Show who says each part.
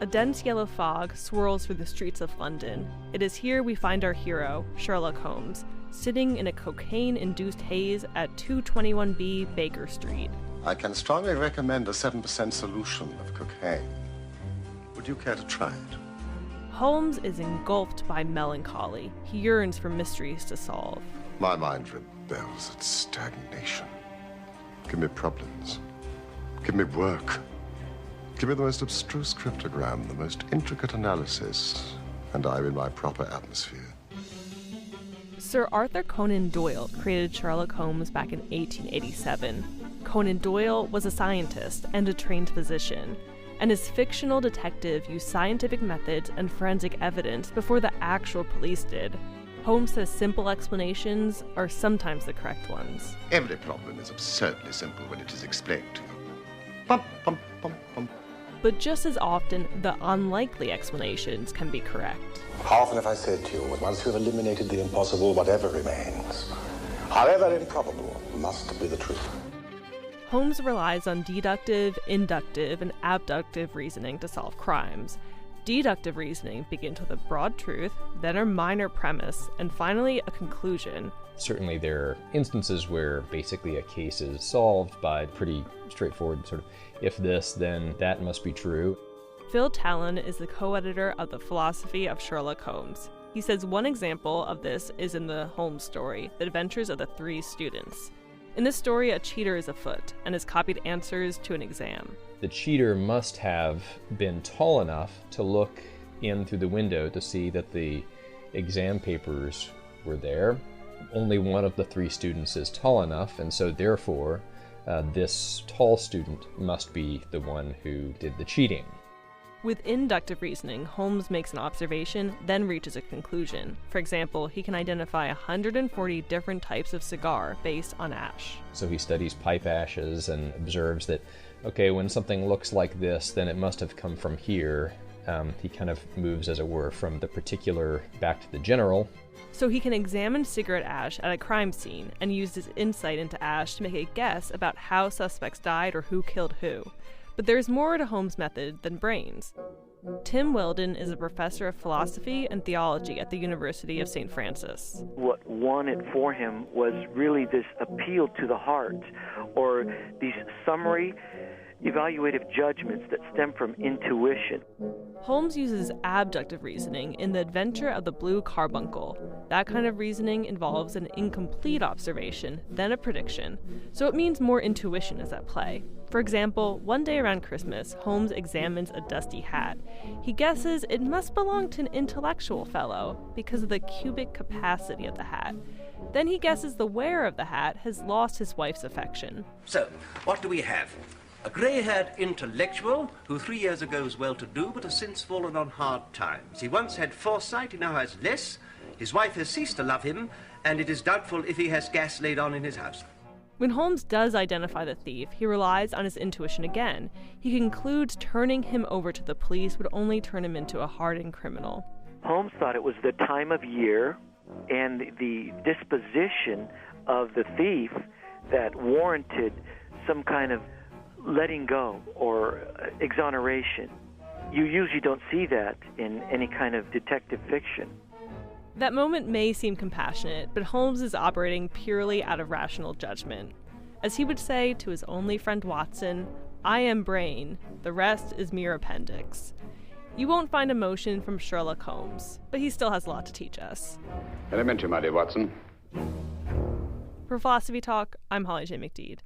Speaker 1: A dense yellow fog swirls through the streets of London. It is here we find our hero, Sherlock Holmes, sitting in a cocaine-induced haze at 221B Baker Street.
Speaker 2: I can strongly recommend a 7% solution of cocaine. Would you care to try it?
Speaker 1: Holmes is engulfed by melancholy. He yearns for mysteries to solve.
Speaker 2: My mind rebels at stagnation. Give me problems. Give me work. Give me the most abstruse cryptogram, the most intricate analysis, and I'm in my proper atmosphere.
Speaker 1: Sir Arthur Conan Doyle created Sherlock Holmes back in 1887. Conan Doyle was a scientist and a trained physician, and his fictional detective used scientific methods and forensic evidence before the actual police did. Holmes says simple explanations are sometimes the correct ones.
Speaker 2: Every problem is absurdly simple when it is explained to you. Bum, bum, bum, bum.
Speaker 1: But just as often, the unlikely explanations can be correct.
Speaker 3: How often have I said to you, once you have eliminated the impossible, whatever remains, however improbable, must be the truth.
Speaker 1: Holmes relies on deductive, inductive, and abductive reasoning to solve crimes. Deductive reasoning begins with a broad truth, then a minor premise, and finally a conclusion.
Speaker 4: Certainly there are instances where basically a case is solved by pretty straightforward sort of, if this, then that must be true.
Speaker 1: Phil Talon is the co-editor of The Philosophy of Sherlock Holmes. He says one example of this is in the Holmes story, The Adventures of the Three Students. In this story, a cheater is afoot and has copied answers to an exam.
Speaker 4: The cheater must have been tall enough to look in through the window to see that the exam papers were there. Only one of the three students is tall enough, and so therefore this tall student must be the one who did the cheating.
Speaker 1: With inductive reasoning, Holmes makes an observation, then reaches a conclusion. For example, he can identify 140 different types of cigar based on ash.
Speaker 4: So he studies pipe ashes and observes that, okay, when something looks like this, then it must have come from here. He kind of moves, as it were, from the particular back to the general.
Speaker 1: So he can examine cigarette ash at a crime scene and use his insight into ash to make a guess about how suspects died or who killed who. But there's more to Holmes' method than brains. Tim Weldon is a professor of philosophy and theology at the University of St. Francis.
Speaker 5: What won it for him was really this appeal to the heart, or these summary, evaluative judgments that stem from intuition.
Speaker 1: Holmes uses abductive reasoning in The Adventure of the Blue Carbuncle. That kind of reasoning involves an incomplete observation, then a prediction, so it means more intuition is at play. For example, one day around Christmas, Holmes examines a dusty hat. He guesses it must belong to an intellectual fellow because of the cubic capacity of the hat. Then he guesses the wearer of the hat has lost his wife's affection.
Speaker 6: So, what do we have? A grey-haired intellectual who 3 years ago was well-to-do but has since fallen on hard times. He once had foresight, he now has less. His wife has ceased to love him, and it is doubtful if he has gas laid on in his house.
Speaker 1: When Holmes does identify the thief, he relies on his intuition again. He concludes turning him over to the police would only turn him into a hardened criminal.
Speaker 5: Holmes thought it was the time of year and the disposition of the thief that warranted some kind of letting go or exoneration. You usually don't see that in any kind of detective fiction.
Speaker 1: That moment may seem compassionate, but Holmes is operating purely out of rational judgment. As he would say to his only friend Watson, "I am brain, the rest is mere appendix." You won't find emotion from Sherlock Holmes, but he still has a lot to teach us.
Speaker 7: Elementary, my dear Watson.
Speaker 1: For Philosophy Talk, I'm Holly J. McDede.